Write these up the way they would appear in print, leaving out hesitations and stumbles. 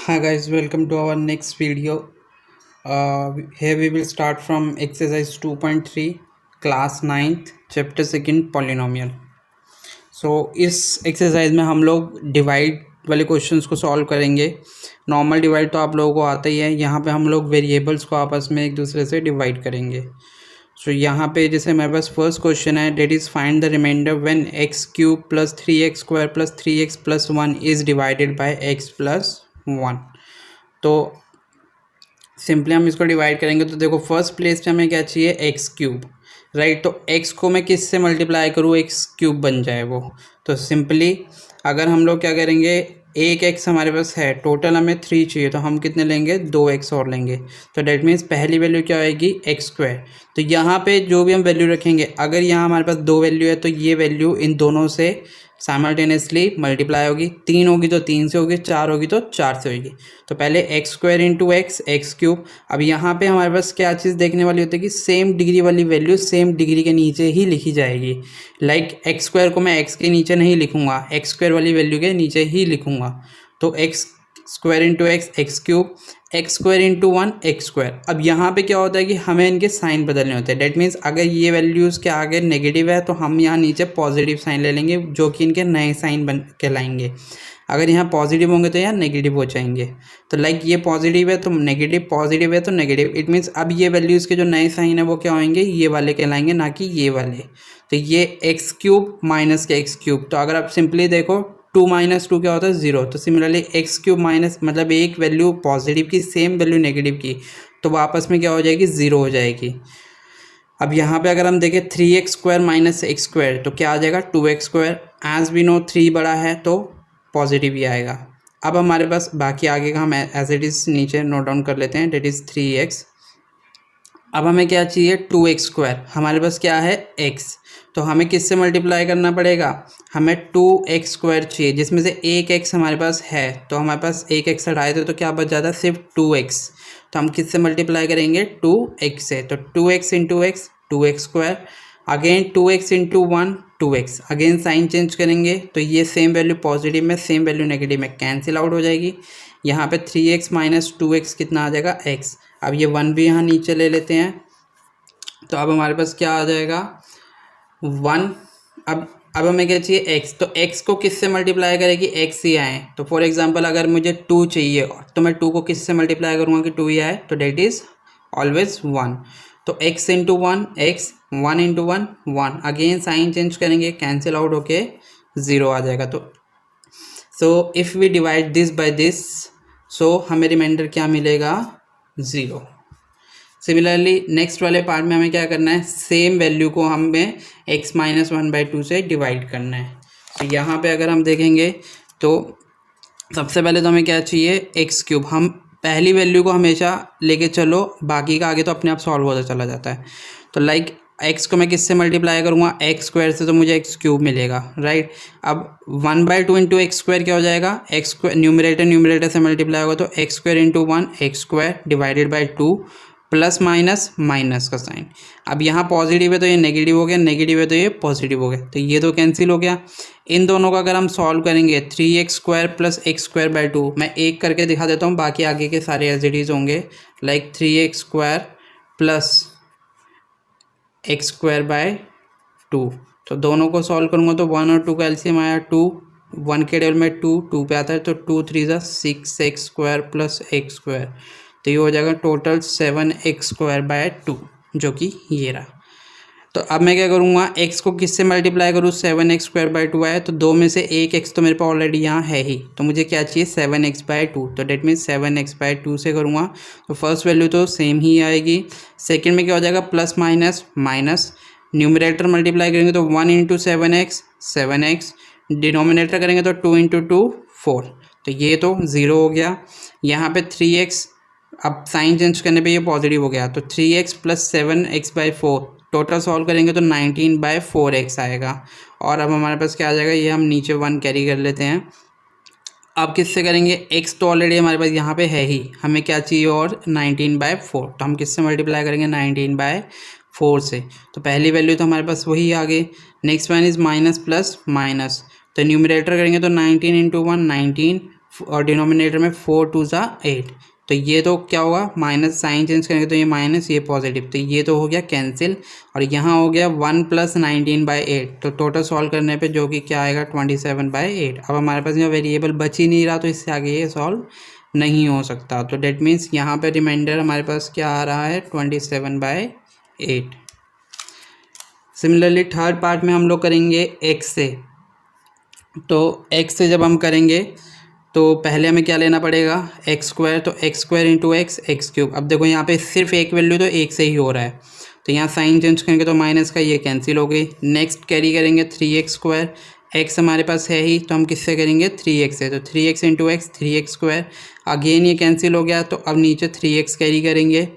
Hi guys, welcome to our next video. Here we will start from exercise 2.3, class 9th, chapter 2nd, polynomial. इस exercise में हम लोग divide वाले questions को solve करेंगे. Normal divide तो आप लोगों को आता ही है. यहाँ पे हम लोग वेरिएबल्स को आपस में एक दूसरे से डिवाइड करेंगे. यहाँ पे जैसे हमारे पास फर्स्ट क्वेश्चन है, that is find the remainder when x cube plus 3x square plus 3x plus 1 is divided by x प्लस 1. तो सिंपली हम इसको डिवाइड करेंगे. तो देखो फर्स्ट प्लेस पे हमें क्या चाहिए, एक्स क्यूब, राइट. तो एक्स को मैं किससे मल्टीप्लाई करूँ, एक्स क्यूब बन जाए वो. तो सिंपली अगर हम लोग क्या करेंगे, एक एक्स हमारे पास है, टोटल हमें 3 चाहिए, तो हम कितने लेंगे, 2x और लेंगे. तो डेट मीन्स पहली वैल्यू क्या आएगी, एक्स स्क्वायर. तो यहाँ पे जो भी हम वैल्यू रखेंगे, अगर यहाँ हमारे पास 2 वैल्यू है तो ये वैल्यू इन दोनों से साइमल्टेनियसली मल्टीप्लाई होगी. 3 होगी तो 3 से होगी, 4 होगी तो 4 से होगी. तो पहले x square into x, x cube. अब यहाँ पे हमारे पास क्या चीज़ देखने वाली होती है कि सेम डिग्री वाली वैल्यू सेम डिग्री के नीचे ही लिखी जाएगी. लाइक एक्स स्क्वायर को मैं एक्स के नीचे नहीं लिखूंगा, एक्स स्क्वायर वाली वैल्यू के नीचे ही लिखूंगा. तो x square into x, x cube, x square into 1, x square. अब यहाँ पे क्या होता है कि हमें इनके साइन बदलने होते हैं. डेट मीन्स अगर ये वैल्यूज़ के आगे नेगेटिव है तो हम यहाँ नीचे पॉजिटिव साइन ले लेंगे, जो कि इनके नए साइन बन कहलाएंगे. अगर यहाँ पॉजिटिव होंगे तो यहाँ नेगेटिव हो जाएंगे. तो लाइक ये पॉजिटिव है तो नेगेटिव, पॉजिटिव है तो नेगेटिव. इट मीन्स अब ये वैल्यूज़ के जो नए साइन है वो क्या होंगे, ये वाले कहलाएंगे, ना कि ये वाले. तो ये एक्स क्यूब माइनस के एक्स क्यूब. तो अगर आप सिंपली देखो 2 माइनस 2 क्या होता है, 0. तो सिमिलरली एक्स क्यूब माइनस मतलब एक वैल्यू पॉजिटिव की सेम वैल्यू नेगेटिव की, तो वो आपस में क्या हो जाएगी, 0 हो जाएगी. अब यहाँ पे अगर हम देखें 3x square minus x square, तो क्या आ जाएगा, 2x square. As we know 3 बड़ा है तो पॉजिटिव ही आएगा. अब हमारे पास बाकी आगे का हम एज इट इज़ नीचे नोट डाउन कर लेते हैं, डेट इज़ 3x. अब हमें क्या चाहिए, 2x स्क्वायर. हमारे पास क्या है, x. तो हमें किससे मल्टीप्लाई करना पड़ेगा, हमें 2x स्क्वायर चाहिए, जिसमें से एक x हमारे पास है. तो हमारे पास एक x हटाए थे तो क्या बच जाता है, सिर्फ 2x. तो हम किससे मल्टीप्लाई करेंगे, 2x से. तो 2x into x, 2x square. Again 2x into 1, 2x. Again sign change करेंगे तो ये सेम वैल्यू पॉजिटिव में, सेम वैल्यू नेगेटिव में कैंसिल आउट हो जाएगी. यहाँ पे 3x माइनस 2x कितना आ जाएगा, x. अब ये 1 भी यहाँ नीचे ले लेते हैं. तो अब हमारे पास क्या आ जाएगा, 1. अब हमें क्या चाहिए, x. तो x को किससे मल्टीप्लाई करेगी, x ही आए. तो फॉर एग्जांपल अगर मुझे 2 चाहिए तो मैं 2 को किससे मल्टीप्लाई करूँगा कि 2 ही आए. तो डेट इज़ ऑलवेज 1. तो x into 1, x, 1 into 1, 1. Again sign change करेंगे, कैंसिल आउट होके 0 आ जाएगा. तो so if we divide this by this, so हमें रिमाइंडर क्या मिलेगा, 0. सिमिलरली नेक्स्ट वाले पार्ट में हमें क्या करना है, सेम वैल्यू को हमें x माइनस 1/2 से डिवाइड करना है. तो यहाँ पे अगर हम देखेंगे तो सबसे पहले तो हमें क्या चाहिए, एक्स क्यूब. हम पहली वैल्यू को हमेशा लेके चलो, बाकी का आगे तो अपने आप सॉल्व होता चला जाता है. तो लाइक एक्स को मैं किससे मल्टीप्लाई करूँगा, एक्स स्क्वायर से, तो मुझे एक्स क्यूब मिलेगा, राइट. अब 1/2 इंटू एक्स स्क्वायर क्या हो जाएगा, एक्स स्क्वायर न्यूमरेटर से मल्टीप्लाई होगा तो x square into 1, x square divided by 2, plus minus minus का साइन. अब यहाँ पॉजिटिव है तो ये नेगेटिव हो गया, नेगेटिव है तो ये पॉजिटिव हो गया. तो ये तो कैंसिल हो गया. इन दोनों का अगर हम सॉल्व करेंगे, 3x square plus x square by 2, मैं एक करके दिखा देता हूँ, बाकी आगे के सारे एज इट इज़ होंगे. Like 3x square plus x square by 2. तो दोनों को सॉल्व करूँगा तो 1 और 2 का एलसीएम आया 2. 1 के टेबल में 2 पे आता है तो 2 3 ज़ा 6x square plus x square. तो ये हो जाएगा टोटल 7x स्क्वायर बाय 2, जो कि ये रहा. तो अब मैं क्या करूँगा, x को किससे मल्टीप्लाई करूँ, 7x स्क्वायर बाय 2 आया, तो 2 में से एक x तो मेरे पास ऑलरेडी यहाँ है ही, तो मुझे क्या चाहिए, 7x बाय 2. तो डेट मीन्स 7x बाय 2 से करूँगा तो फर्स्ट वैल्यू तो सेम ही आएगी. सेकेंड में क्या हो जाएगा, plus minus minus. Numerator multiply करेंगे तो 1 इंटू 7x, 7x. डिनोमिनेटर करेंगे तो 2 इंटू 2, 4. तो ये तो 0 हो गया. यहाँ पे 3x, अब साइन चेंज करने पे ये पॉजिटिव हो गया, तो 3x plus 7x by 4. Total solve करेंगे तो 19/4x आएगा. और अब हमारे पास क्या आ जाएगा, ये हम नीचे 1 कैरी कर लेते हैं. अब किससे करेंगे, x तो ऑलरेडी हमारे पास यहाँ पे है ही, हमें क्या चाहिए और 19/4. तो हम किससे मल्टीप्लाई करेंगे, 19/4 से. तो पहली वैल्यू तो हमारे पास वही आ गई. Next one is minus plus minus. तो न्यूमरेटर करेंगे तो 19 इंटू 1, 19. और डिनोमिनेटर में 4 2 ज़ा 8, तो ये तो क्या होगा, माइनस साइन चेंज करेंगे तो ये माइनस, ये पॉजिटिव, तो ये तो हो गया कैंसिल। और यहाँ हो गया 1 + 19/8, तो टोटल सॉल्व करने पे जो कि क्या आएगा 27/8। अब हमारे पास यहाँ वेरिएबल बच ही नहीं रहा, तो इससे आगे ये सॉल्व नहीं हो सकता। तो डेट मीन्स यहाँ पे रिमाइंडर हमारे पास क्या आ रहा है 27/8। सिमिलरली थर्ड पार्ट में हम लोग करेंगे x से। तो x से जब हम करेंगे तो पहले हमें क्या लेना पड़ेगा, x², तो x² × x x³। अब देखो यहाँ पे सिर्फ एक वैल्यू तो एक से ही हो रहा है, तो यहाँ साइन चेंज करेंगे तो माइनस का ये कैंसिल हो गई। नेक्स्ट कैरी करेंगे 3x², x हमारे पास है ही, तो हम किससे करेंगे 3x से, तो 3x × x 3x²। अगेन ये कैंसिल हो गया, तो अब नीचे 3x कैरी करेंगे,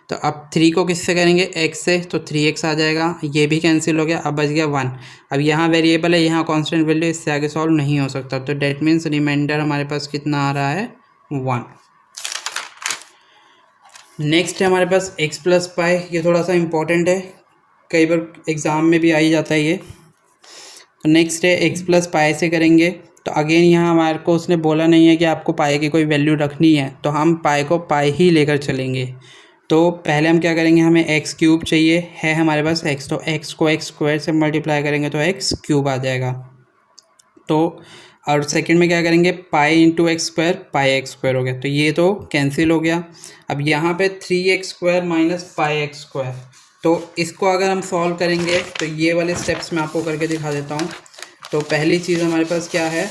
तो अब 3 को किससे करेंगे x से, तो 3x आ जाएगा। ये भी कैंसिल हो गया, अब बच गया 1। अब यहाँ वेरिएबल है, यहाँ कांस्टेंट वैल्यू, इससे आगे सॉल्व नहीं हो सकता। तो डेट मीन्स रिमाइंडर हमारे पास कितना आ रहा है 1। नेक्स्ट है हमारे पास x + पाई। ये थोड़ा सा इंपॉर्टेंट है, कई बार एग्ज़ाम में भी आ ही जाता है ये। तो नेक्स्ट है x + पाई से करेंगे। तो अगेन यहाँ हमारे को उसने बोला नहीं है कि आपको पाई की कोई वैल्यू रखनी है, तो हम पाई को पाई ही लेकर चलेंगे। तो पहले हम क्या करेंगे, हमें x³ चाहिए, है हमारे पास x, तो x को x² से मल्टीप्लाई करेंगे तो x³ आ जाएगा। तो और सेकंड में क्या करेंगे, पाई × x² पाई x² हो गया, तो ये तो कैंसिल हो गया। अब यहाँ पे 3x² - पाई x², तो इसको अगर हम सॉल्व करेंगे तो ये वाले स्टेप्स मैं आपको करके दिखा देता हूँ। तो पहली चीज़ हमारे पास क्या है,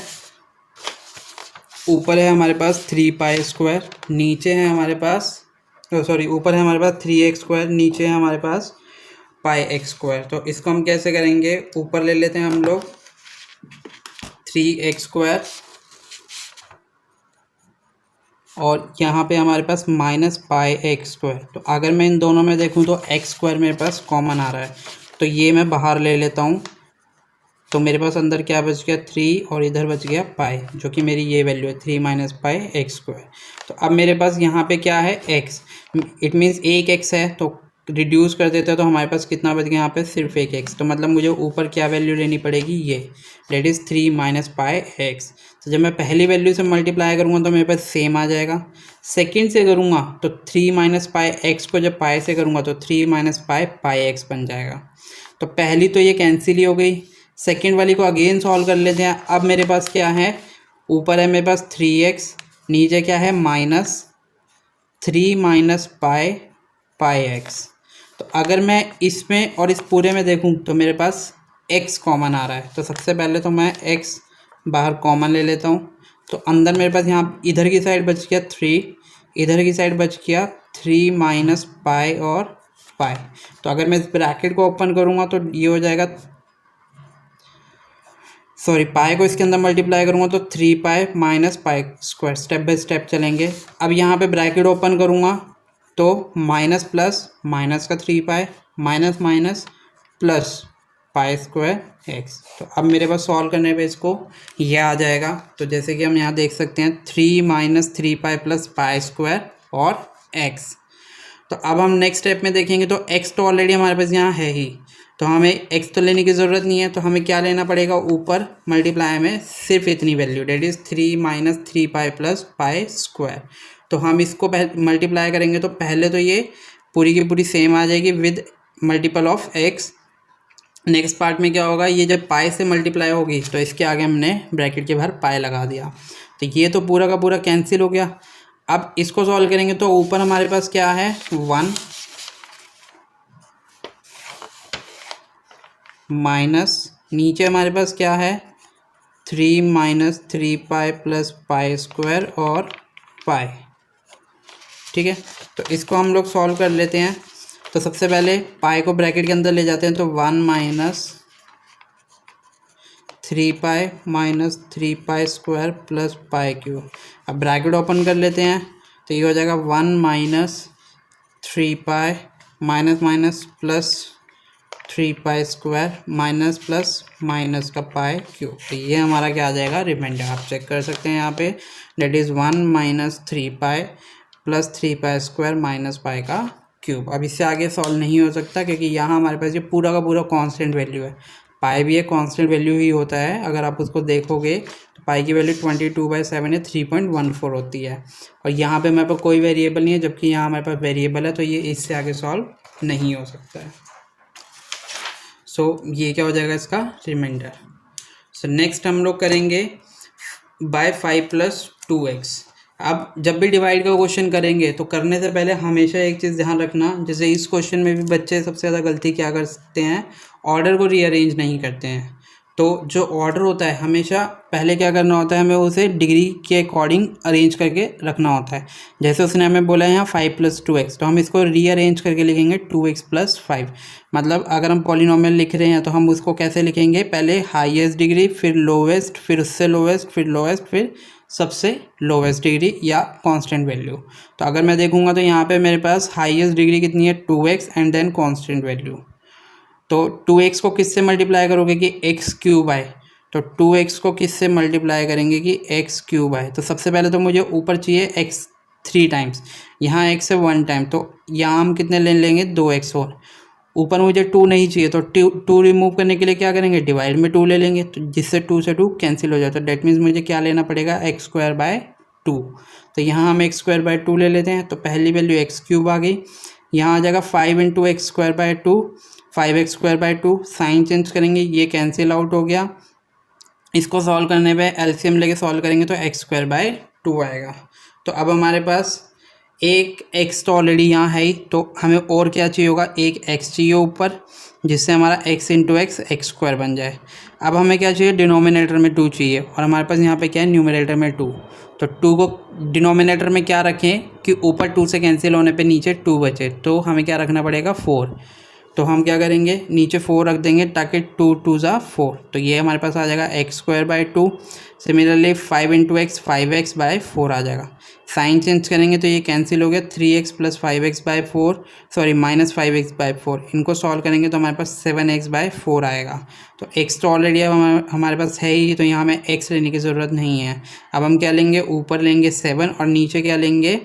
ऊपर है हमारे पास 3π², नीचे है हमारे पास, सॉरी ऊपर है हमारे पास 3x², नीचे है हमारे पास पाई x²। तो इसको हम कैसे करेंगे, ऊपर ले लेते हैं हम लोग 3x² और यहाँ पे हमारे पास -पाई x²। तो अगर मैं इन दोनों में देखूँ तो x² मेरे पास कॉमन आ रहा है, तो ये मैं बाहर ले लेता हूँ। तो मेरे पास अंदर क्या बच गया 3 और इधर बच गया पाई, जो कि मेरी ये वैल्यू है 3 - पाई x²। तो अब मेरे पास यहाँ पे क्या है x, इट मीन्स एक x है, तो रिड्यूस कर देते हैं तो हमारे पास कितना बच गया यहाँ पे सिर्फ एक x। तो मतलब मुझे ऊपर क्या वैल्यू लेनी पड़ेगी, ये डेट इज़ 3 - पाई x। तो जब मैं पहली वैल्यू से मल्टीप्लाई करूँगा तो मेरे पास सेम आ जाएगा। सेकंड से करूँगा तो 3 - पाई x को जब पाई से करूँगा तो 3 - पाई x बन जाएगा। तो पहली तो ये कैंसिल ही हो गई। सेकेंड वाली को अगेन सॉल्व कर लेते हैं। अब मेरे पास क्या है, ऊपर है मेरे पास 3x, नीचे क्या है -3 - पाई x। तो अगर मैं इसमें और इस पूरे में देखूं तो मेरे पास x कॉमन आ रहा है, तो सबसे पहले तो मैं x बाहर कॉमन ले लेता हूं। तो अंदर मेरे पास यहाँ इधर की साइड बच गया 3, इधर की साइड बच गया 3 - पाई और पाई। तो अगर मैं इस ब्रैकेट को ओपन करूँगा तो ये हो जाएगा, सॉरी पाई को इसके अंदर मल्टीप्लाई करूँगा तो 3π - पाई²। स्टेप बाय स्टेप चलेंगे। अब यहाँ पे ब्रैकेट ओपन करूँगा तो माइनस प्लस माइनस का 3π माइनस प्लस पाई² x। तो अब मेरे पास सॉल्व करने पे इसको ये आ जाएगा। तो जैसे कि हम यहाँ देख सकते हैं 3 - 3π + पाई² और x। तो अब हम नेक्स्ट स्टेप में देखेंगे तो x तो ऑलरेडी हमारे पास यहाँ है ही, तो हमें x तो लेने की ज़रूरत नहीं है। तो हमें क्या लेना पड़ेगा, ऊपर मल्टीप्लाई में सिर्फ इतनी वैल्यू, डेट इज़ 3 - 3π + पाई²। तो हम इसको मल्टीप्लाई करेंगे तो पहले तो ये पूरी की पूरी सेम आ जाएगी with multiple of x। Next part में क्या होगा, ये जब पाई से मल्टीप्लाई होगी तो इसके आगे हमने ब्रैकेट के बाहर पाई लगा दिया, तो ये तो पूरा का पूरा कैंसिल हो गया। अब इसको सॉल्व करेंगे तो ऊपर हमारे पास क्या है 1 माइनस, नीचे हमारे पास क्या है 3 - 3π + पाई² और पाई। ठीक है, तो इसको हम लोग सॉल्व कर लेते हैं। तो सबसे पहले पाई को ब्रैकेट के अंदर ले जाते हैं, तो 1 - 3π - 3π² + पाई³। अब ब्रैकेट ओपन कर लेते हैं तो ये हो जाएगा 1 - 3π minus plus 3π² minus plus minus का पाई³। तो ये हमारा क्या आ जाएगा रिमाइंडर, आप चेक कर सकते हैं यहाँ पे, डेट इज़ 1 - 3π + 3π² माइनस पाई³। अब इससे आगे सॉल्व नहीं हो सकता क्योंकि यहाँ हमारे पास ये पूरा का पूरा कांस्टेंट वैल्यू है। पाई भी एक कांस्टेंट वैल्यू ही होता है, अगर आप उसको देखोगे तो पाई की वैल्यू 22/7 है, 3.14 होती है। और यहाँ पे हमारे पास कोई वेरिएबल नहीं है, जबकि यहाँ हमारे पास वेरिएबल है, तो ये इससे आगे सॉल्व नहीं हो सकता है। सो ये क्या हो जाएगा इसका रिमाइंडर। सो नेक्स्ट हम लोग करेंगे बाय 5 + 2x। अब जब भी डिवाइड का क्वेश्चन करेंगे तो करने से पहले हमेशा एक चीज़ ध्यान रखना, जैसे इस क्वेश्चन में भी बच्चे सबसे ज़्यादा गलती क्या करते हैं, ऑर्डर को रीअरेंज नहीं करते हैं। तो जो ऑर्डर होता है हमेशा पहले क्या करना होता है, हमें उसे डिग्री के अकॉर्डिंग अरेंज करके रखना होता है। जैसे उसने हमें बोला है यहाँ 5 + 2x, तो हम इसको रीअरेंज करके लिखेंगे 2x + 5। मतलब अगर हम पॉलिनोमियल लिख रहे हैं तो हम उसको कैसे लिखेंगे, पहले हाईएस्ट डिग्री, फिर लोवेस्ट, फिर उससे लोवेस्ट, फिर लोवेस्ट, फिर सबसे लोवेस्ट डिग्री या कांस्टेंट वैल्यू। तो अगर मैं देखूंगा तो यहाँ पे मेरे पास हाईएस्ट डिग्री कितनी है 2x and then constant value. तो 2x को किससे मल्टीप्लाई करोगे कि x³ आए, तो 2x को किससे मल्टीप्लाई करेंगे कि x³ आए। तो सबसे पहले तो मुझे ऊपर चाहिए x 3 टाइम्स, यहाँ x है 1 टाइम, तो यहाँ हम कितने ले लेंगे 2x। और ऊपर मुझे 2 नहीं चाहिए, तो 2 रिमूव करने के लिए क्या करेंगे, डिवाइड में 2 ले लेंगे, तो जिससे 2 से 2 कैंसिल हो जाए। तो डेट मीन्स मुझे क्या लेना पड़ेगा x²/2। तो यहाँ हम x²/2 ले लेते हैं, तो पहली वैल्यू x³ आ गई। यहाँ आ जाएगा 5 × x²/2, 5x²/2। साइन चेंज करेंगे, ये कैंसिल आउट हो गया। इसको सॉल्व करने पे एलसीएम लेके सॉल्व करेंगे तो x²/2 आएगा। तो अब हमारे पास एक x तो ऑलरेडी यहाँ है ही, तो हमें और क्या चाहिए होगा, एक x चाहिए ऊपर, जिससे हमारा x × x x² बन जाए। अब हमें क्या चाहिए, डिनोमिनेटर में 2 चाहिए, और हमारे पास यहाँ पे क्या है, न्यूमरेटर में 2। तो 2 को डिनोमिनेटर में क्या रखें कि ऊपर 2 से कैंसिल होने पे नीचे 2 बचे, तो हमें क्या रखना पड़ेगा 4। तो हम क्या करेंगे, नीचे 4 रख देंगे ताकि 2 × 2 = 4। तो ये हमारे पास आ जाएगा x²/2। सिमिलरली 5 × x 5x/4 आ जाएगा। साइन चेंज करेंगे तो ये कैंसिल हो गया, 3x + 5x/4, सॉरी -5x/4। इनको सॉल्व करेंगे तो हमारे पास 7x/4 आएगा। तो x तो ऑलरेडी अब हमारे पास है ही, तो यहाँ हमें x लेने की ज़रूरत नहीं है। अब हम क्या लेंगे, ऊपर लेंगे 7 और नीचे क्या लेंगे,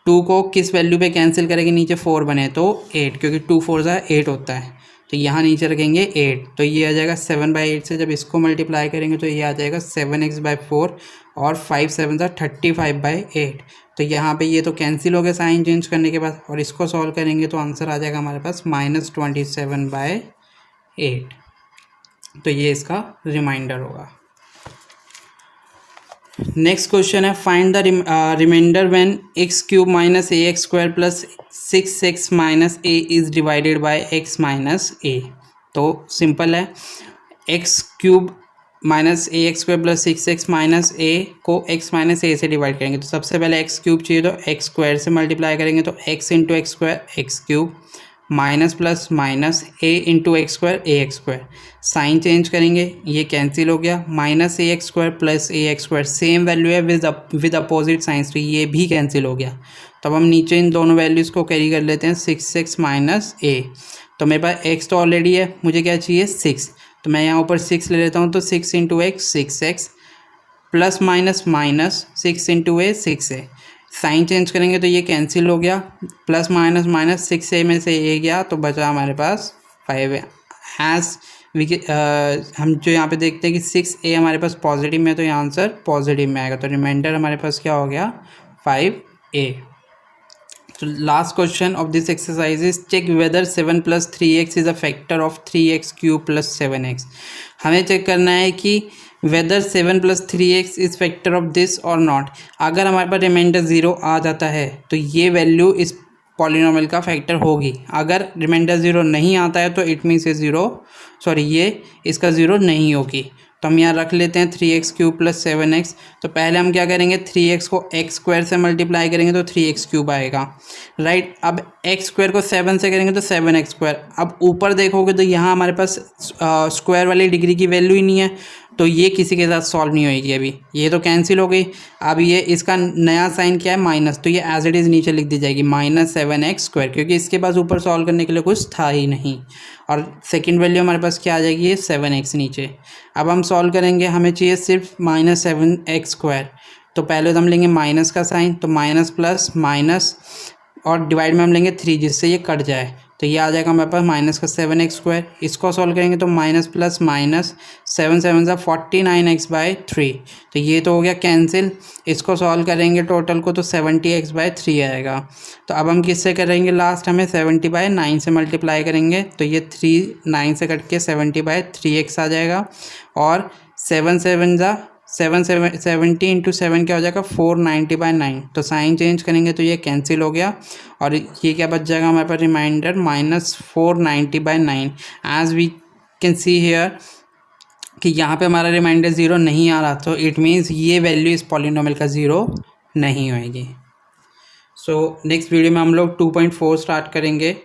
2 को किस वैल्यू पे कैंसिल करेंगे, नीचे 4 बने तो 8, क्योंकि 2 4 8 होता है। तो यहाँ नीचे रखेंगे 8, तो ये आ जाएगा 7/8 से। जब इसको मल्टीप्लाई करेंगे तो ये आ जाएगा 7x/4, और 5 7 35/8। तो यहाँ पे ये तो कैंसिल हो गया साइन चेंज करने के बाद, और इसको सॉल्व करेंगे तो आंसर आ जाएगा हमारे पास -27/8। तो ये इसका रिमाइंडर होगा। नेक्स्ट क्वेश्चन है, find the remainder when x³ - ax² + 6x - a is divided by x - a। तो सिंपल है, x³ - ax² + 6x - a को x - a से डिवाइड करेंगे। तो सबसे पहले x³ चाहिए, तो x² से मल्टीप्लाई करेंगे तो x × x² x³ minus plus minus a × x² ax²। Sign change करेंगे, ये कैंसिल हो गया, -ax² + ax², सेम वैल्यू है विद अपोजिट साइंस, तो ये भी कैंसिल हो गया। तो अब हम नीचे इन दोनों वैल्यूज़ को कैरी कर लेते हैं, 6x - a। तो मेरे पास x तो ऑलरेडी है, मुझे क्या चाहिए 6, तो मैं यहाँ ऊपर 6 ले लेता हूँ। तो 6 × x 6x, plus minus minus 6 × a 6a। Sign change करेंगे तो ये कैंसिल हो गया, प्लस माइनस माइनस 6a में से a गया, तो बचा हमारे पास 5 है। हम जो यहाँ पे देखते हैं कि 6a हमारे पास पॉजिटिव में, तो यहाँ आंसर पॉजिटिव में आएगा। तो रिमाइंडर हमारे पास क्या हो गया 5a। तो last question of this exercise is check whether 7 + 3x is a factor of 3x³ + 7x। हमें चेक करना है कि whether 7 + 3x is factor of this और नॉट। अगर हमारे पास रिमाइंडर 0 आ जाता है तो ये वैल्यू इस पॉलिनोमियल का फैक्टर होगी। अगर रिमाइंडर 0 नहीं आता है तो इट मीन्स ये इसका 0 नहीं होगी। तो हम यहाँ रख लेते हैं 3x³ + 7x। तो पहले हम क्या करेंगे, 3x को x² से मल्टीप्लाई करेंगे तो 3x³ आएगा, राइट। अब x² को 7 से करेंगे तो 7x²। अब ऊपर देखोगे तो यहाँ हमारे पास स्क्वायर वाली डिग्री की वैल्यू ही नहीं है, तो ये किसी के साथ सॉल्व नहीं होगी। अभी ये तो कैंसिल हो गई। अब ये इसका नया साइन क्या है माइनस, तो ये एज इट इज़ नीचे लिख दी जाएगी -7x², क्योंकि इसके पास ऊपर सॉल्व करने के लिए कुछ था ही नहीं। और सेकंड वैल्यू हमारे पास क्या आ जाएगी, ये 7x नीचे। अब हम सॉल्व करेंगे, हमें चाहिए सिर्फ -7x²। तो पहले तो हम लेंगे माइनस का साइन, तो माइनस प्लस माइनस और डिवाइड में हम लेंगे 3, जिससे ये कट जाए। तो ये आ जाएगा हमारे पास माइनस का 7x²। इसको सॉल्व करेंगे तो माइनस प्लस माइनस 7 7 सा 49x/3, तो ये तो हो गया कैंसिल। इसको सॉल्व करेंगे टोटल को तो 70x/3 आएगा। तो अब हम किससे करेंगे, लास्ट हमें 70/9 से मल्टीप्लाई करेंगे, तो ये 3 9 से कट के 70/3x आ जाएगा। और 70 इंटू 7 क्या हो जाएगा 490/9, तो साइन चेंज करेंगे तो ये कैंसिल हो गया। और ये क्या बच जाएगा हमारे पास reminder -490/9। As we can see here कि यहाँ पे हमारा रिमाइंडर 0 नहीं आ रहा, तो इट मीन्स ये वैल्यू इस पॉलिनोमियल का 0 नहीं होएगी। सो नेक्स्ट वीडियो में हम लोग 2.4 स्टार्ट करेंगे।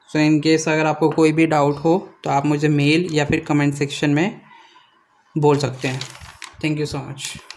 सो इन केस अगर आपको कोई भी डाउट हो तो आप मुझे मेल या फिर कमेंट सेक्शन में बोल सकते हैं। Thank you so much.